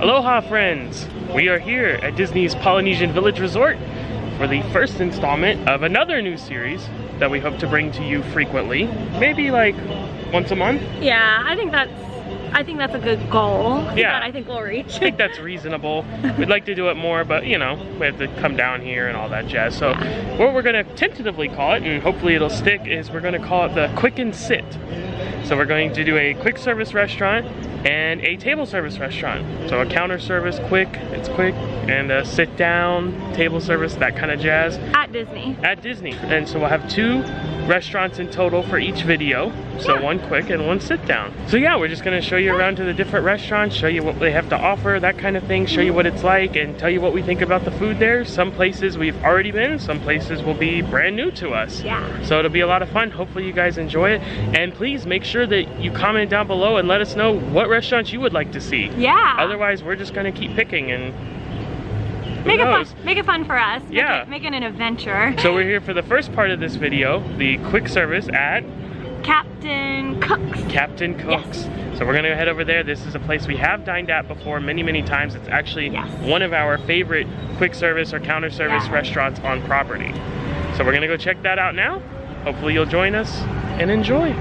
Aloha friends! We are here at Disney's Polynesian Village Resort for the first installment of another new series that we hope to bring to you frequently. Maybe like once a month? Yeah, I think that's a good goal. Yeah. That I think we'll reach. I think that's reasonable. We'd like to do it more, but you know, we have to come down here and all that jazz. So what we're gonna tentatively call it, and hopefully it'll stick, is we're gonna call it the Quick and Sit. So we're going to do a quick service restaurant and a table service restaurant. So a counter service, it's quick, and a sit down, table service, that kind of jazz. At Disney. At Disney. And so we'll have 2 restaurants in total for each video. So one quick and one sit down. So yeah, we're just gonna show you around to the different restaurants, show you what they have to offer, that kind of thing, show you what it's like, and tell you what we think about the food there. Some places we've already been, some places will be brand new to us. Yeah. So it'll be a lot of fun. Hopefully you guys enjoy it. And please make sure that you comment down below and let us know what restaurants you would like to see. Yeah. Otherwise, we're just gonna keep picking and make it fun for us. Yeah. Make it an adventure. So we're here for the first part of this video, the quick service at Captain Cook's. Captain Cook's. Yes. So we're gonna head over there. This is a place we have dined at before many times. It's actually one of our favorite quick service or counter service restaurants on property. So we're gonna go check that out now. Hopefully you'll join us and enjoy.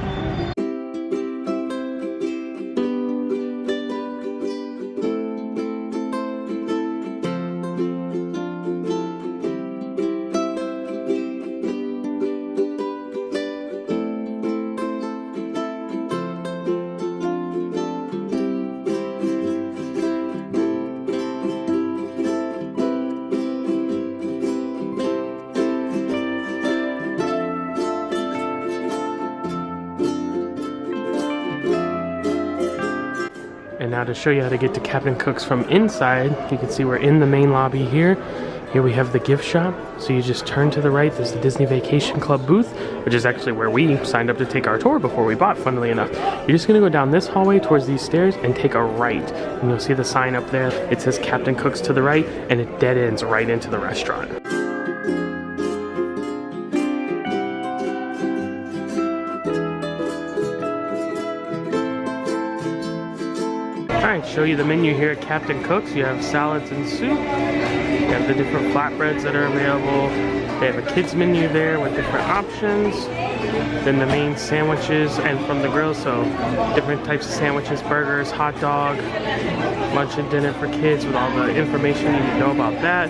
And now to show you how to get to Captain Cook's from inside, you can see we're in the main lobby here. Here we have the gift shop. So you just turn to the right, there's the Disney Vacation Club booth, which is actually where we signed up to take our tour before we bought, funnily enough. You're just gonna go down this hallway towards these stairs and take a right. And you'll see the sign up there. It says Captain Cook's to the right, and it dead ends right into the restaurant. Alright, show you the menu here at Captain Cook's. You have salads and soup. You have the different flatbreads that are available. They have a kids menu there with different options. Then the main sandwiches and from the grill, so different types of sandwiches, burgers, hot dog, lunch and dinner for kids with all the information you need to know about that.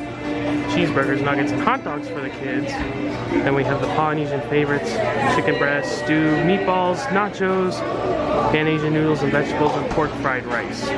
Cheeseburgers, nuggets, and hot dogs for the kids. Then we have the Polynesian favorites, chicken breast, stew, meatballs, nachos, Pan Asian noodles and vegetables, and pork fried rice.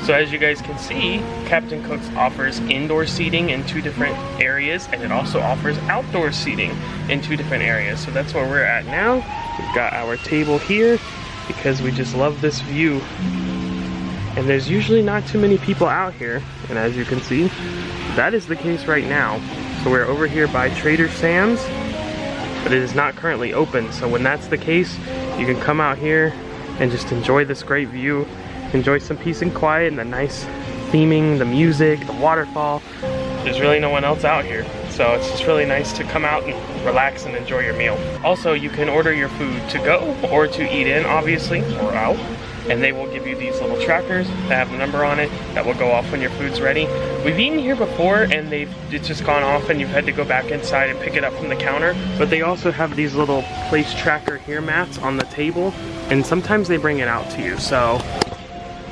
So as you guys can see, Captain Cook's offers indoor seating in 2 different areas, and it also offers outdoor seating in 2 different areas. So that's where we're at now. We've got our table here because we just love this view. And there's usually not too many people out here, and as you can see, that is the case right now. So we're over here by Trader Sam's, but it is not currently open. So when that's the case, you can come out here and just enjoy this great view. Enjoy some peace and quiet and the nice theming, the music, the waterfall. There's really no one else out here. So it's just really nice to come out and relax and enjoy your meal. Also, you can order your food to go or to eat in, obviously, or out. And they will give you these little trackers that have the number on it that will go off when your food's ready. We've eaten here before and it's just gone off and you've had to go back inside and pick it up from the counter. But they also have these little place tracker here mats on the table, and sometimes they bring it out to you. So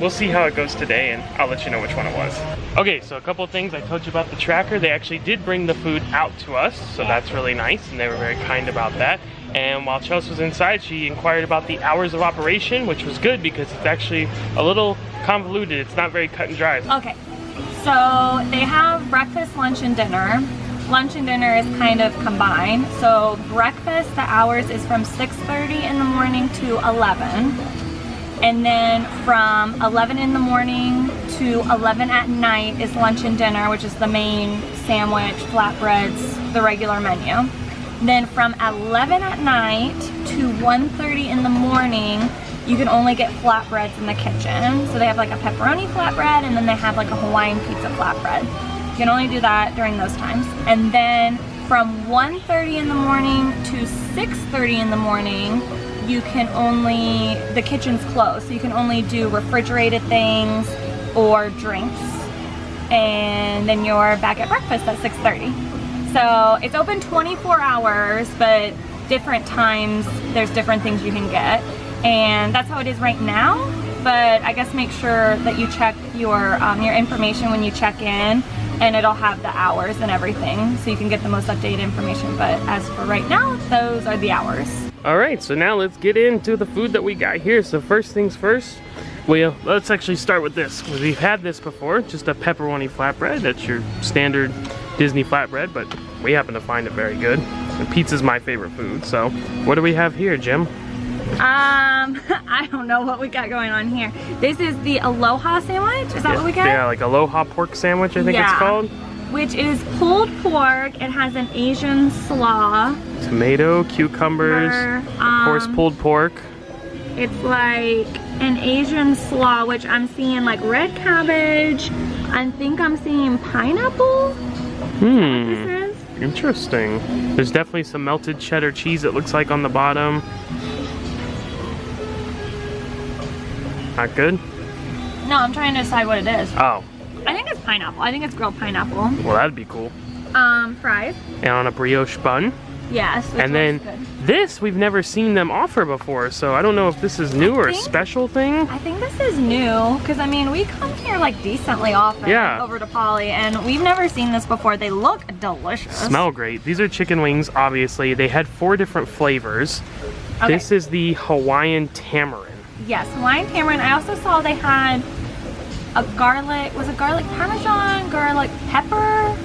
we'll see how it goes today, and I'll let you know which one it was. Okay, so a couple of things. I told you about the tracker. They actually did bring the food out to us, so that's really nice, and they were very kind about that. And while Chelsea was inside, she inquired about the hours of operation, which was good because it's actually a little convoluted. It's not very cut and dry. Okay, so they have breakfast, lunch, and dinner. Lunch and dinner is kind of combined. So breakfast, the hours is from 6:30 in the morning to 11. And then from 11 in the morning to 11 at night is lunch and dinner, which is the main sandwich, flatbreads, the regular menu. Then from 11 at night to 1:30 in the morning, you can only get flatbreads in the kitchen. So they have like a pepperoni flatbread, and then they have like a Hawaiian pizza flatbread. You can only do that during those times. And then from 1:30 in the morning to 6:30 in the morning, you can only, the kitchen's closed, so you can only do refrigerated things or drinks. And then you're back at breakfast at 6:30. So it's open 24 hours, but different times there's different things you can get. And that's how it is right now. But I guess make sure that you check your information when you check in, and it'll have the hours and everything, so you can get the most updated information. But as for right now, those are the hours. All right, so now let's get into the food that we got here. So first things first, let's actually start with this. We've had this before, just a pepperoni flatbread. That's your standard Disney flatbread, but we happen to find it very good. And pizza's my favorite food. So what do we have here, Jim? I don't know what we got going on here. This is the Aloha sandwich. Is that what we got? Yeah, like Aloha pork sandwich, I think it's called. Which is pulled pork. It has an Asian slaw. Tomato, cucumbers, of course pulled pork. It's like an Asian slaw, which I'm seeing like red cabbage. I think I'm seeing pineapple. This is. Interesting. There's definitely some melted cheddar cheese, it looks like, on the bottom. Not good? No, I'm trying to decide what it is. Oh. I think it's pineapple. I think it's grilled pineapple. Well, that'd be cool. Fries. And on a brioche bun. Yes. And then good. This we've never seen them offer before, so I don't know if this is new or a special thing. I think this is new, because I mean, we come here like decently often over to Poly, and we've never seen this before. They look delicious. Smell great. These are chicken wings, obviously. They had 4 different flavors. Okay. This is the Hawaiian tamarind. Yes, Hawaiian tamarind. I also saw they had a garlic, was it garlic parmesan, garlic pepper?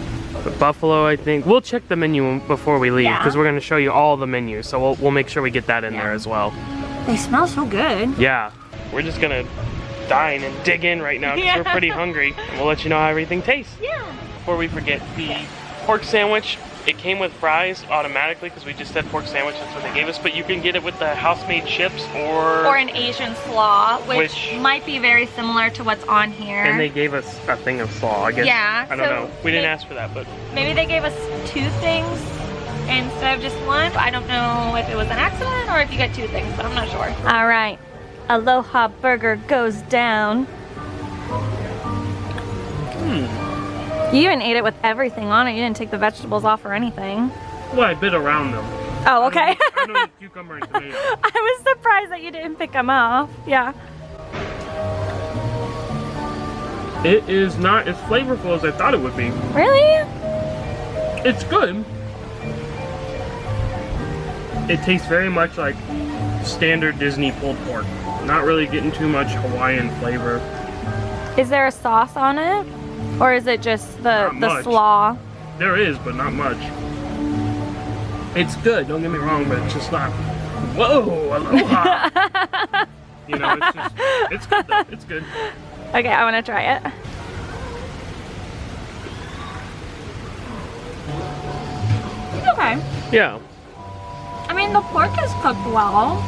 The buffalo, I think. We'll check the menu before we leave, because we're going to show you all the menus, so we'll make sure we get that in there as well. They smell so good. Yeah. We're just going to dine and dig in right now, because we're pretty hungry, and we'll let you know how everything tastes. Yeah. Before we forget, the pork sandwich, it came with fries automatically because we just said pork sandwich, that's what they gave us, but you can get it with the house-made chips or an Asian slaw, which might be very similar to what's on here. And they gave us a thing of slaw, I guess. Yeah. I don't know. We didn't ask for that, but maybe they gave us 2 things instead of just 1. I don't know if it was an accident or if you get 2 things, but I'm not sure. All right, Aloha Burger goes down. You even ate it with everything on it. You didn't take the vegetables off or anything. Well, I bit around them. Oh, okay. I know it's cucumber and tomato. I was surprised that you didn't pick them off. Yeah. It is not as flavorful as I thought it would be. Really? It's good. It tastes very much like standard Disney pulled pork. Not really getting too much Hawaiian flavor. Is there a sauce on it? Or is it just the slaw? There is, but not much. It's good, don't get me wrong, but it's just not, whoa, aloha. You know, it's just, it's good though, it's good. Okay, I want to try it. It's okay. Yeah. I mean, the pork is cooked well.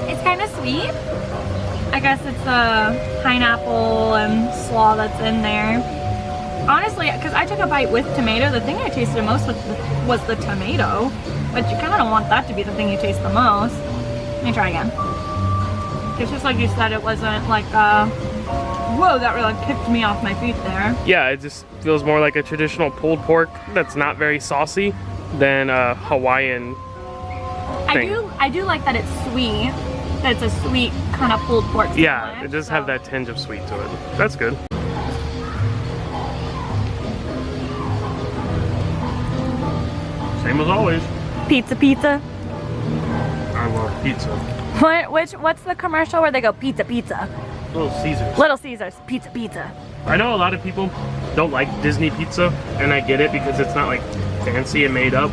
It's kind of sweet. I guess it's the pineapple and slaw that's in there. Honestly, because I took a bite with tomato, the thing I tasted the most was the tomato. But you kind of don't want that to be the thing you taste the most. Let me try again. It's just like you said, it wasn't like, whoa, that really kicked me off my feet there. Yeah, it just feels more like a traditional pulled pork that's not very saucy than a Hawaiian thing. I do like that it's sweet. That it's a sweet kind of pulled pork sandwich. Yeah, it does have that tinge of sweet to it. That's good. Same as always. Pizza, pizza. I love pizza. What's the commercial where they go pizza, pizza? Little Caesars. Little Caesars, pizza, pizza. I know a lot of people don't like Disney pizza, and I get it because it's not like fancy and made up.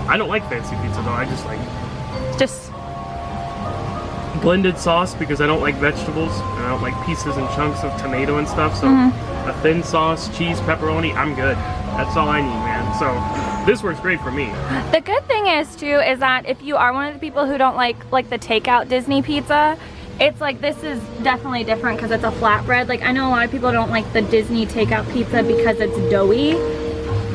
I don't like fancy pizza though. I just like Just blended sauce because I don't like vegetables and I don't like pieces and chunks of tomato and stuff. So a thin sauce, cheese, pepperoni, I'm good. That's all I need, man. So this works great for me. the good thing is too is that if you are one of the people who don't like the takeout Disney pizza, it's like this is definitely different because it's a flatbread. Like I know a lot of people don't like the Disney takeout pizza because it's doughy,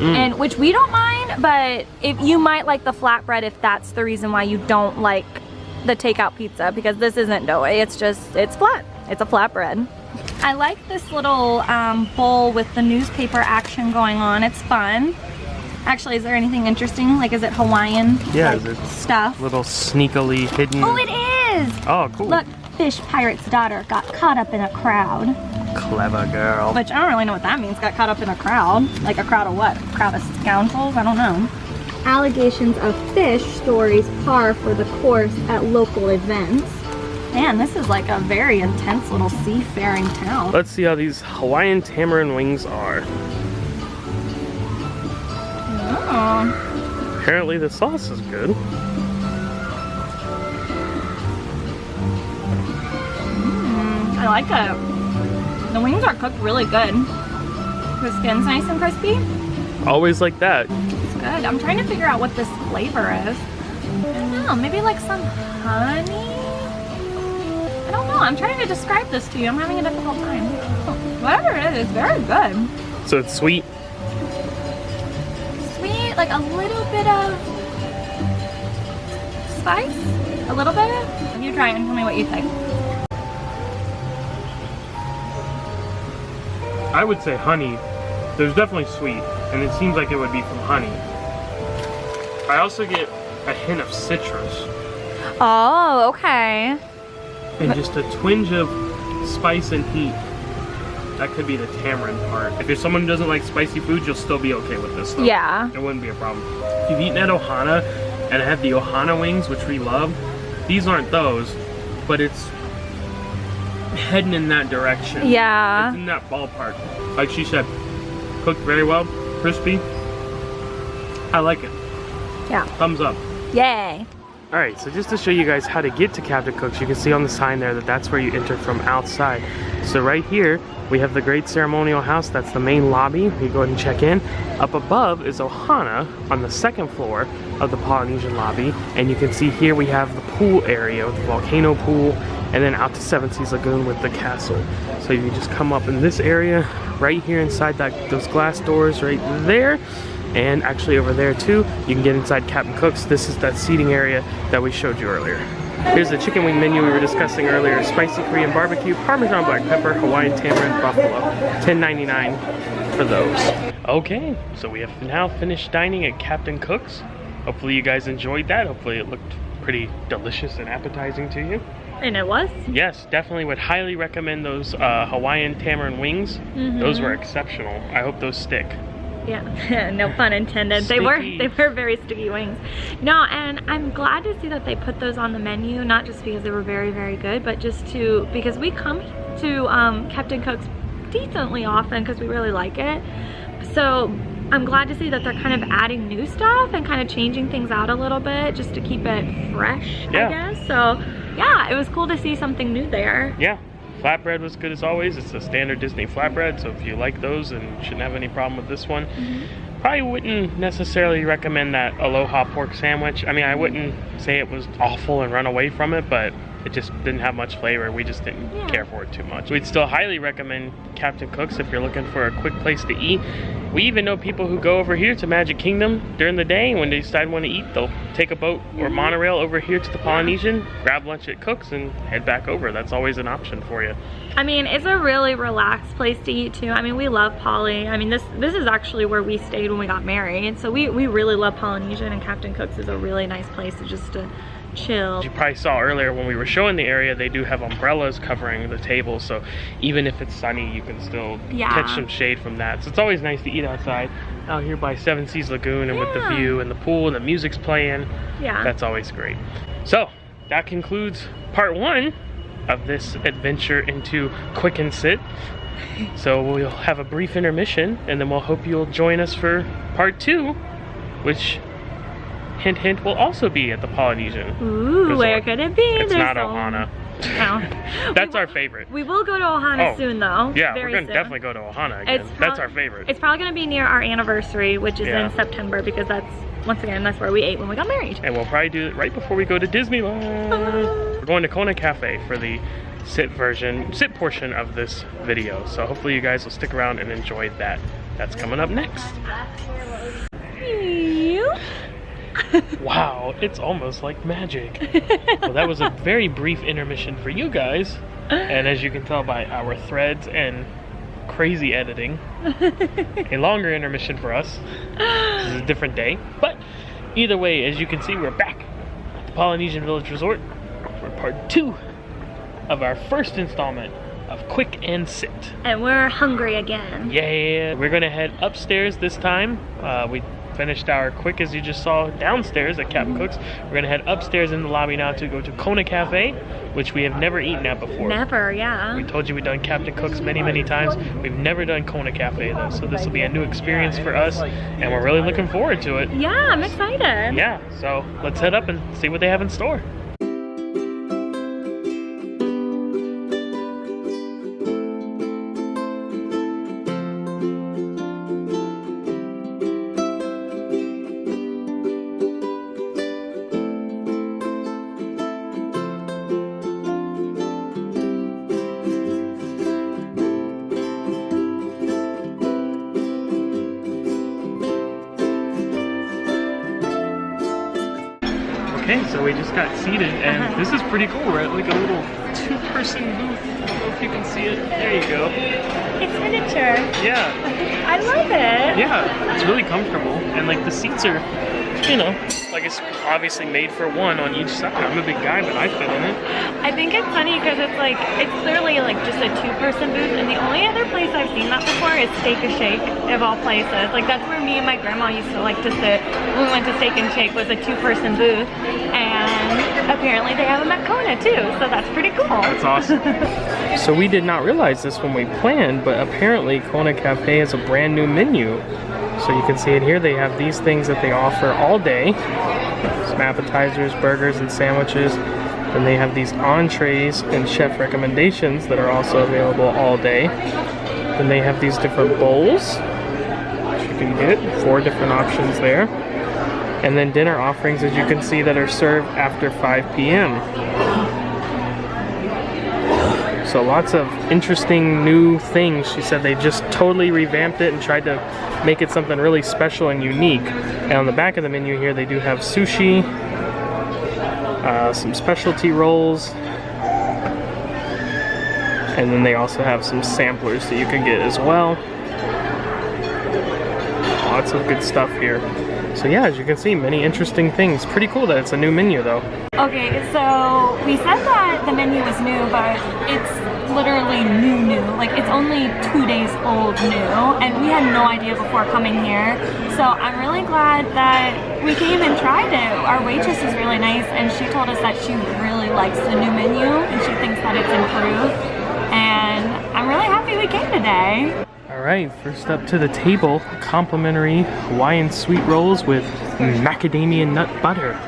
and which we don't mind. But if you might like the flatbread if that's the reason why you don't like the takeout pizza, because this isn't doughy. It's flat. It's a flatbread. I like this little bowl with the newspaper action going on. It's fun. Actually, is there anything interesting? Like, is it Hawaiian stuff? Little sneakily hidden. Oh, it is! Oh, cool. Look, fish pirate's daughter got caught up in a crowd. Clever girl. Which I don't really know what that means, got caught up in a crowd. Like a crowd of what? A crowd of scoundrels? I don't know. Allegations of fish stories par for the course at local events. Man, this is like a very intense little seafaring town. Let's see how these Hawaiian tamarind wings are. Oh. Apparently the sauce is good. I like it. The wings are cooked really good. The skin's nice and crispy. Always like that. It's good. I'm trying to figure out what this flavor is. I don't know, maybe like some honey? I don't know, I'm trying to describe this to you. I'm having a difficult time. Whatever it is, it's very good. So it's sweet. Sweet, like a little bit of spice. A little bit. You try it and tell me what you think. I would say honey. There's definitely sweet, and it seems like it would be from honey. I also get a hint of citrus. Oh, okay. And just a twinge of spice and heat. That could be the tamarind part. If you're someone who doesn't like spicy foods, you'll still be okay with this though. Yeah. It wouldn't be a problem. If you've eaten at Ohana and had the Ohana wings, which we love, these aren't those, but it's heading in that direction. Yeah. It's in that ballpark. Like she said, cooked very well, crispy. I like it. Yeah. Thumbs up. Yay. Alright, so just to show you guys how to get to Captain Cook's, you can see on the sign there that that's where you enter from outside. So right here, we have the Great Ceremonial House. That's the main lobby. You go ahead and check in. Up above is Ohana on the second floor of the Polynesian lobby. And you can see here we have the pool area with the volcano pool, and then out to Seven Seas Lagoon with the castle. So you just come up in this area, right here inside those glass doors right there. And actually over there too, you can get inside Captain Cook's. This is that seating area that we showed you earlier. Here's the chicken wing menu we were discussing earlier. Spicy Korean barbecue, Parmesan black pepper, Hawaiian tamarind, buffalo. $10.99 for those. Okay, so we have now finished dining at Captain Cook's. Hopefully you guys enjoyed that. Hopefully it looked pretty delicious and appetizing to you. And it was? Yes, definitely would highly recommend those Hawaiian tamarind wings. Those were exceptional. I hope those stick. Yeah, no pun intended. Sticky. They were very sticky wings. No, and I'm glad to see that they put those on the menu, not just because they were very, very good, but just because we come to Captain Cook's decently often because we really like it. So I'm glad to see that they're kind of adding new stuff and kind of changing things out a little bit just to keep it fresh, I guess. So yeah, it was cool to see something new there. Yeah. Flatbread was good as always. It's a standard Disney flatbread, so if you like those and shouldn't have any problem with this one. Probably wouldn't necessarily recommend that Aloha pork sandwich. I mean, I wouldn't say it was awful and run away from it, but it just didn't have much flavor. We just didn't care for it too much. We'd still highly recommend Captain Cook's if you're looking for a quick place to eat. We even know people who go over here to Magic Kingdom during the day. When they decide when to eat, they'll take a boat or monorail over here to the Polynesian, grab lunch at Cook's, and head back over. That's always an option for you. I mean, it's a really relaxed place to eat too. I mean, we love Poly. I mean, this is actually where we stayed when we got married. So we really love Polynesian, and Captain Cook's is a really nice place to just to chill. You probably saw earlier when we were showing the area, they do have umbrellas covering the table, so even if it's sunny, you can still catch some shade from that. So it's always nice to eat outside out here by Seven Seas Lagoon, and with the view and the pool and the music's playing. That's always great. So that concludes part 1 of this adventure into Quick and Sit. So we'll have a brief intermission, and then we'll hope you'll join us for part 2, which, hint hint, will also be at the Polynesian Resort. Where could it be? It's not Ohana. No. That's our favorite. We will go to Ohana soon though. Yeah, we're gonna definitely go to Ohana again. That's our favorite. It's probably gonna be near our anniversary, which is in September, because that's, once again, that's where we ate when we got married. And we'll probably do it right before we go to Disneyland. We're going to Kona Cafe for the sit portion of this video. So hopefully you guys will stick around and enjoy that. That's coming up next. Wow, it's almost like magic. Well, that was a very brief intermission for you guys. And as you can tell by our threads and crazy editing, a longer intermission for us. This is a different day. But either way, as you can see, we're back at the Polynesian Village Resort for part 2 of our first installment of Quick and Sit. And we're hungry again. Yeah, we're gonna head upstairs this time. We finished our Quick, as you just saw, downstairs at Captain Cook's. We're gonna head upstairs in the lobby now to go to Kona Cafe, which we have never eaten at before. Never, yeah. We told you we've done Captain Cook's many times. We've never done Kona Cafe though, so this will be a new experience for us, and we're really looking forward to it. Yeah, I'm excited. Yeah, so let's head up and see what they have in store. Okay, so we just got seated, and this is pretty cool. We're at like a little 2-person booth. I don't know if you can see it. There you go. It's miniature. Yeah. I love it. Yeah, it's really comfortable, and like the seats are, you know, like it's obviously made for one on each side. I'm a big guy, but I fit in it. I think it's funny because it's like, it's clearly like just a 2-person booth, and the only other place I've seen that before is Steak and Shake, of all places. Like that's where me and my grandma used to like to sit when we went to Steak and Shake, was a 2-person booth, and apparently they have them at Kona too, so that's pretty cool. That's awesome. So we did not realize this when we planned, but apparently Kona Cafe has a brand new menu. So you can see it here. They have these things that they offer all day. Some appetizers, burgers, and sandwiches. Then they have these entrees and chef recommendations that are also available all day. Then they have these different bowls, which you can get. 4 different options there. And then dinner offerings, as you can see, that are served after 5 p.m. So lots of interesting new things. She said they just totally revamped it and tried to make it something really special and unique. And on the back of the menu here, they do have sushi, some specialty rolls, and then they also have some samplers that you can get as well. Lots of good stuff here. So yeah, as you can see, many interesting things. Pretty cool that it's a new menu though. Okay, so we said that the menu was new, but it's literally new. Like it's only 2 days old new, and we had no idea before coming here. So I'm really glad that we came and tried it. Our waitress is really nice, and she told us that she really likes the new menu, and she thinks that it's improved. And I'm really happy we came today. Alright, first up to the table, complimentary Hawaiian sweet rolls with macadamia nut butter.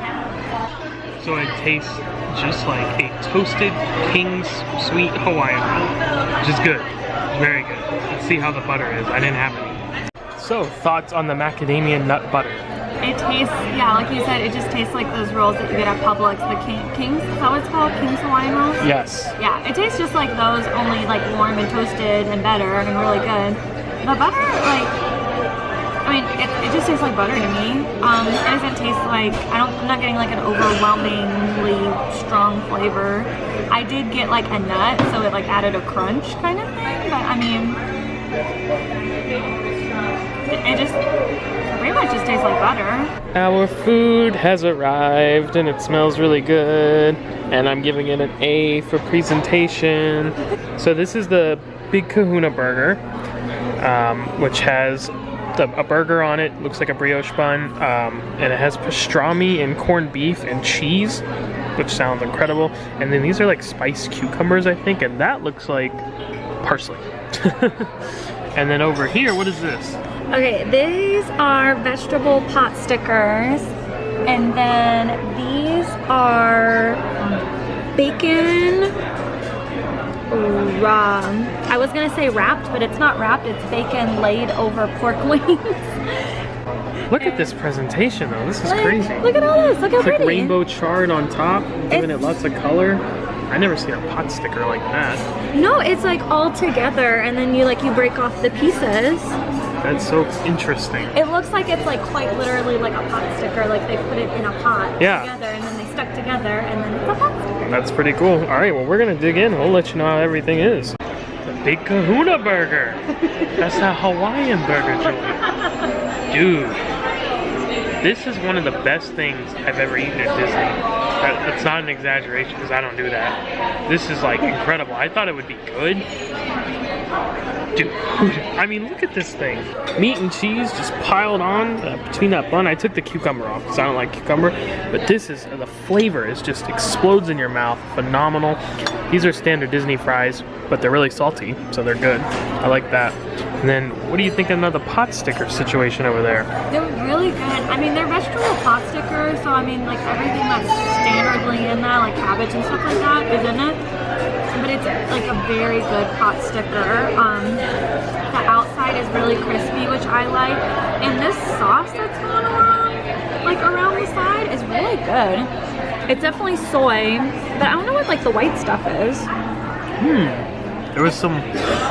So it tastes just like a toasted King's Sweet Hawaiian roll, which is good, very good. Let's see how the butter is. I didn't have any. So, thoughts on the macadamia nut butter? It tastes, yeah, like you said, it just tastes like those rolls that you get at Publix, the King's, is that what it's called? King's Hawaiian rolls? Yes. Yeah, it tastes just like those, only like warm and toasted and better and really good. The butter, like, I mean, it just tastes like butter to me. It doesn't taste like, I'm not getting like an overwhelmingly strong flavor. I did get like a nut, so it like added a crunch kind of thing, but I mean, it just pretty much just tastes like butter. Our food has arrived and it smells really good. And I'm giving it an A for presentation. So this is the Big Kahuna Burger, which has a burger on it. Looks like a brioche bun. And it has pastrami and corned beef and cheese, which sounds incredible. And then these are like spiced cucumbers, I think. And that looks like parsley. And then over here, what is this? Okay, these are vegetable pot stickers, and then these are bacon raw. I was gonna say wrapped, but it's not wrapped, it's bacon laid over pork wings. Look at this presentation though, this is crazy. Look at all this, look how it's pretty. Like rainbow chard on top, giving it lots of color. I never seen a pot sticker like that. No, it's like all together, and then you break off the pieces. That's so interesting. It looks like it's like quite literally like a pot sticker, like they put it in a pot together and then they stuck together and then it's a pot sticker. That's pretty cool. All right, well, we're gonna dig in. We'll let you know how everything is. The Big Kahuna Burger. That's a Hawaiian burger joint. Dude, this is one of the best things I've ever eaten at Disney. That's not an exaggeration because I don't do that. This is like incredible. I thought it would be good. Dude, I mean, look at this thing. Meat and cheese just piled on between that bun. I took the cucumber off because I don't like cucumber, but this is, the flavor is just explodes in your mouth. Phenomenal. These are standard Disney fries, but they're really salty, so they're good. I like that. And then, what do you think of the pot sticker situation over there? They're really good. I mean, they're vegetable pot stickers, so I mean, like everything that's standardly in that, like cabbage and stuff like that, is in it. But it's like a very good pot sticker. The outside is really crispy, which I like. And this sauce that's going on, like around the side, is really good. It's definitely soy, but I don't know what like the white stuff is. There was some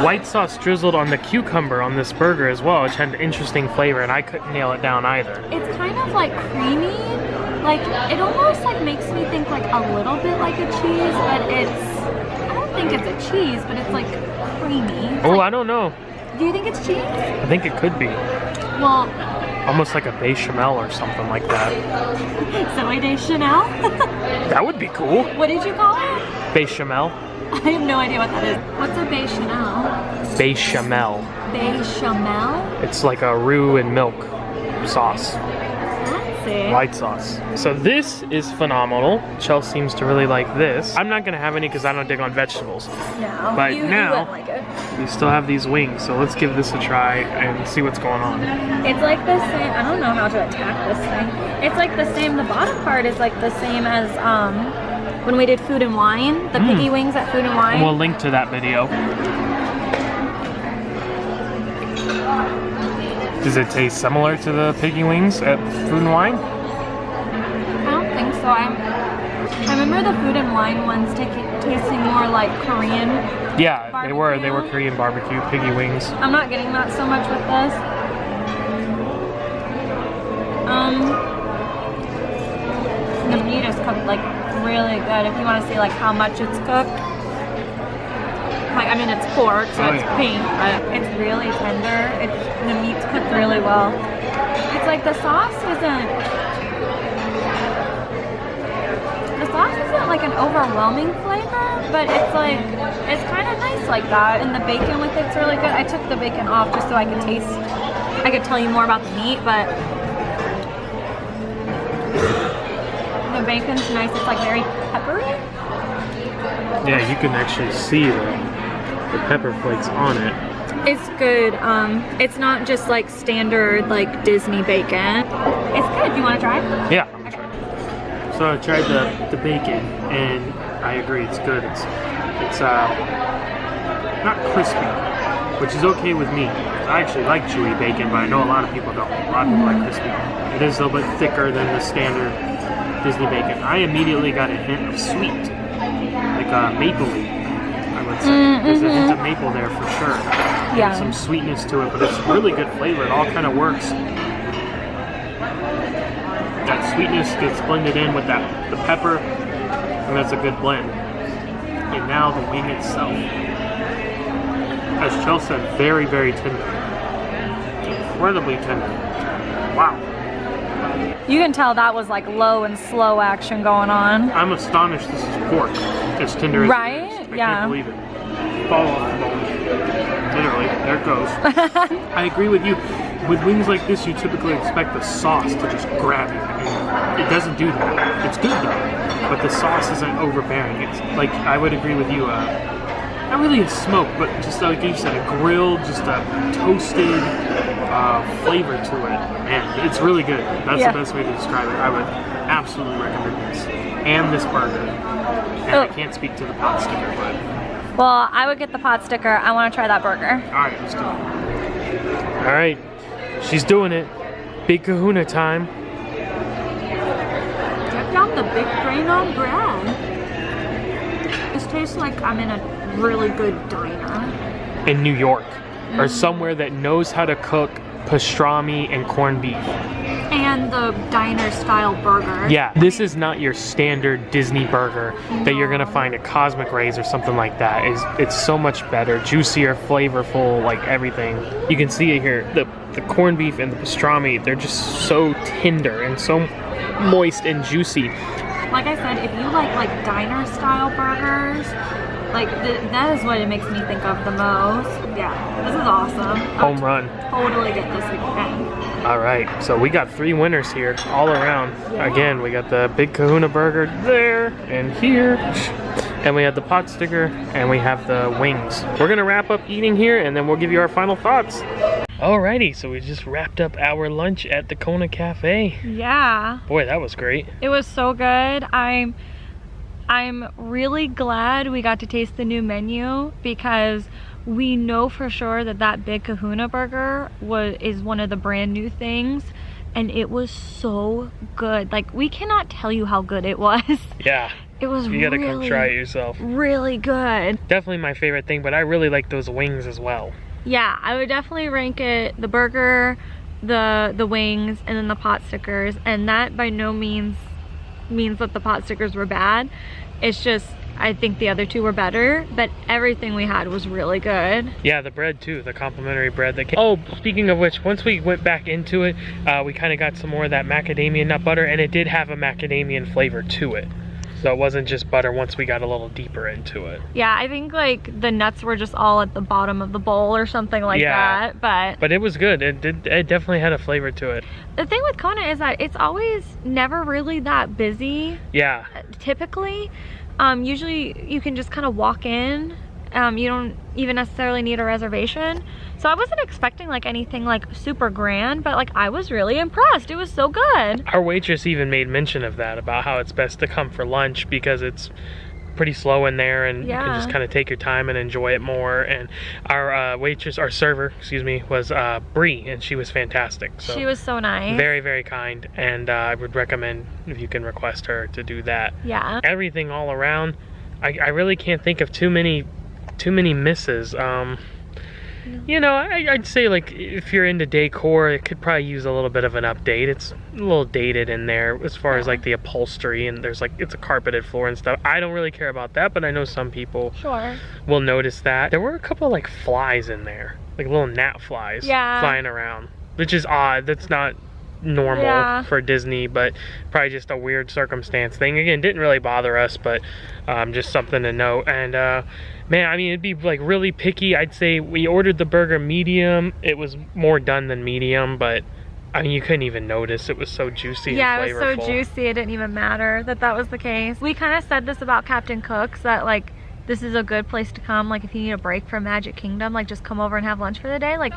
white sauce drizzled on the cucumber on this burger as well, which had an interesting flavor, and I couldn't nail it down either. It's kind of like creamy. Like, it almost like makes me think like a little bit like a cheese, but I don't think it's a cheese, but it's like creamy. It's I don't know. Do you think it's cheese? I think it could be. Well, almost like a bechamel or something like that. Zoe de Chanel? That would be cool. What did you call it? Bechamel. I have no idea what that is. What's a bechamel? Bechamel. Bechamel? It's like a roux and milk sauce. Fancy. White sauce. So this is phenomenal. Chell seems to really like this. I'm not gonna have any because I don't dig on vegetables. No, but you now wouldn't like it. We still have these wings, so let's give this a try and see what's going on. It's like the same. I don't know how to attack this thing. It's like the same. The bottom part is like the same as when we did Food and Wine, the piggy wings at Food and Wine. We'll link to that video. Does it taste similar to the piggy wings at Food and Wine? I don't think so. I remember the Food and Wine ones tasting more like Korean. Yeah, barbecue. they were Korean barbecue piggy wings. I'm not getting that so much with this. The meat is cooked like really good. If you want to see like how much it's cooked. Like, I mean, it's pork, so it's pink, but it's really tender. The meat's cooked really well. It's like the sauce isn't like an overwhelming flavor, but it's like, it's kind of nice like that. And the bacon with it's really good. I took the bacon off just so I could tell you more about the meat, but the bacon's nice. It's like very peppery. Yeah, you can actually see the pepper flakes on it. It's good. It's not just like standard like Disney bacon. It's good. Do you want to try? Yeah, I'm gonna try. So I tried the bacon, and I agree, it's good. It's not crispy, which is okay with me. I actually like chewy bacon, but I know a lot of people don't. A lot of people like crispy. It is a little bit thicker than the standard Disney bacon. I immediately got a hint of sweet, like mapley, I would say. There's a hint of maple there for sure. Yeah. And some sweetness to it, but it's really good flavor. It all kind of works. That sweetness gets blended in with the pepper, and that's a good blend. And now the wing itself, as Chell said, very, very tender. Incredibly tender. Wow. You can tell that was like low and slow action going on. I'm astonished this is pork. As tender as Right? it is. I Yeah. can't believe it. Fall off the bone. Literally, there it goes. I agree with you. With wings like this, you typically expect the sauce to just grab you. And it doesn't do that. It's good though, but the sauce isn't overbearing. It's like, I would agree with you, not really a smoke, but just like you said, a grilled, just a toasted flavor to it. Man, it's really good. That's the best way to describe it. I would absolutely recommend this. And this burger. And I can't speak to the pot sticker, but... Well, I would get the pot sticker. I want to try that burger. Alright, let's do it. Alright, she's doing it. Big Kahuna time. Check out the big grain on bread. This tastes like I'm in a really good diner. In New York. Or somewhere that knows how to cook pastrami and corned beef. And the diner style burger. Yeah, this is not your standard Disney burger that you're gonna find at Cosmic Rays or something like that. It's so much better, juicier, flavorful, like everything. You can see it here. The corned beef and the pastrami, they're just so tender and so moist and juicy. Like I said, if you like diner style burgers, like that is what it makes me think of the most. Yeah, this is awesome. Home run. Totally get this again. All right, so we got 3 winners here all around. Yeah. Again, we got the Big Kahuna Burger there and here. And we have the pot sticker and we have the wings. We're gonna wrap up eating here and then we'll give you our final thoughts. Alrighty, so we just wrapped up our lunch at the Kona Cafe. Yeah. Boy, that was great. It was so good. I'm really glad we got to taste the new menu because we know for sure that Big Kahuna Burger is one of the brand new things, and it was so good. Like, we cannot tell you how good it was. Yeah. It was You gotta come try it yourself. Really good. Definitely my favorite thing, but I really like those wings as well. Yeah, I would definitely rank it the burger, the wings, and then the pot stickers. And that by no means that the pot stickers were bad. It's just, I think the other two were better, but everything we had was really good. Yeah, the bread too, the complimentary bread that came. Oh, speaking of which, once we went back into it, we kind of got some more of that macadamia nut butter, and it did have a macadamian flavor to it. So it wasn't just butter once we got a little deeper into it. Yeah, I think like the nuts were just all at the bottom of the bowl or something like that, but it was good. It definitely had a flavor to it. The thing with Kona is that it's always never really that busy. Yeah. Typically, usually you can just kind of walk in. You don't even necessarily need a reservation. So I wasn't expecting like anything like super grand, but like I was really impressed. It was so good. Our waitress even made mention of that, about how it's best to come for lunch because it's pretty slow in there and you can just kind of take your time and enjoy it more. And our server, excuse me, was Bree, and she was fantastic. So she was so nice. Very, very kind, and I would recommend if you can request her to do that. Yeah. Everything all around, I really can't think of too many misses. You know, I'd say like if you're into decor, it could probably use a little bit of an update. It's a little dated in there as far as like the upholstery, and there's like, it's a carpeted floor and stuff. I don't really care about that, but I know some people will notice that. There were a couple of like flies in there, like little gnat flies flying around, which is odd. That's not normal for Disney, but probably just a weird circumstance thing. Again, didn't really bother us, but just something to note. And man, I mean, it'd be like really picky. I'd say we ordered the burger medium. It was more done than medium, but I mean, you couldn't even notice. It was so juicy and flavorful. Yeah, it was so juicy, it didn't even matter that was the case. We kind of said this about Captain Cook's, that like this is a good place to come, like if you need a break from Magic Kingdom, like just come over and have lunch for the day. Like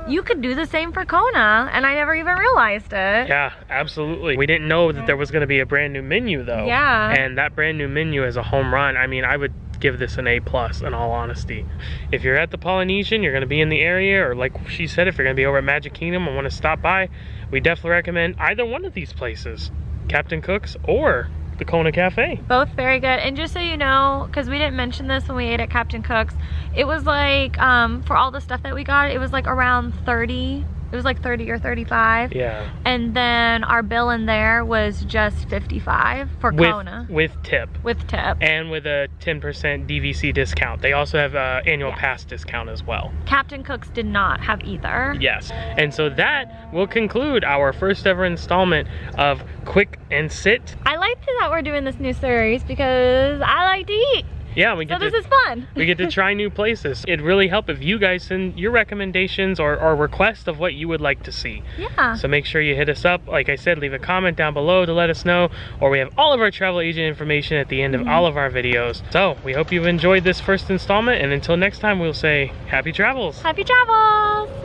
you could do the same for Kona, and I never even realized it. Yeah, absolutely. We didn't know that there was going to be a brand new menu though. Yeah. And that brand new menu is a home run. I mean, I would give this an A+, in all honesty. If you're at the Polynesian, you're gonna be in the area, or like she said, if you're gonna be over at Magic Kingdom and wanna stop by, we definitely recommend either one of these places, Captain Cook's or the Kona Cafe. Both very good. And just so you know, because we didn't mention this when we ate at Captain Cook's, it was like, for all the stuff that we got, it was like around 30. It was like 30 or 35. Yeah. And then our bill in there was just 55 for Kona. With tip. With tip. And with a 10% DVC discount. They also have an annual pass discount as well. Captain Cook's did not have either. Yes. And so that will conclude our first ever installment of Quick and Sit. I like that we're doing this new series because I like to eat. Yeah, so this is fun. We get to try new places. It'd really help if you guys send your recommendations or requests of what you would like to see. Yeah. So make sure you hit us up. Like I said, leave a comment down below to let us know. Or we have all of our travel agent information at the end of all of our videos. So we hope you've enjoyed this first installment. And until next time, we'll say happy travels. Happy travels.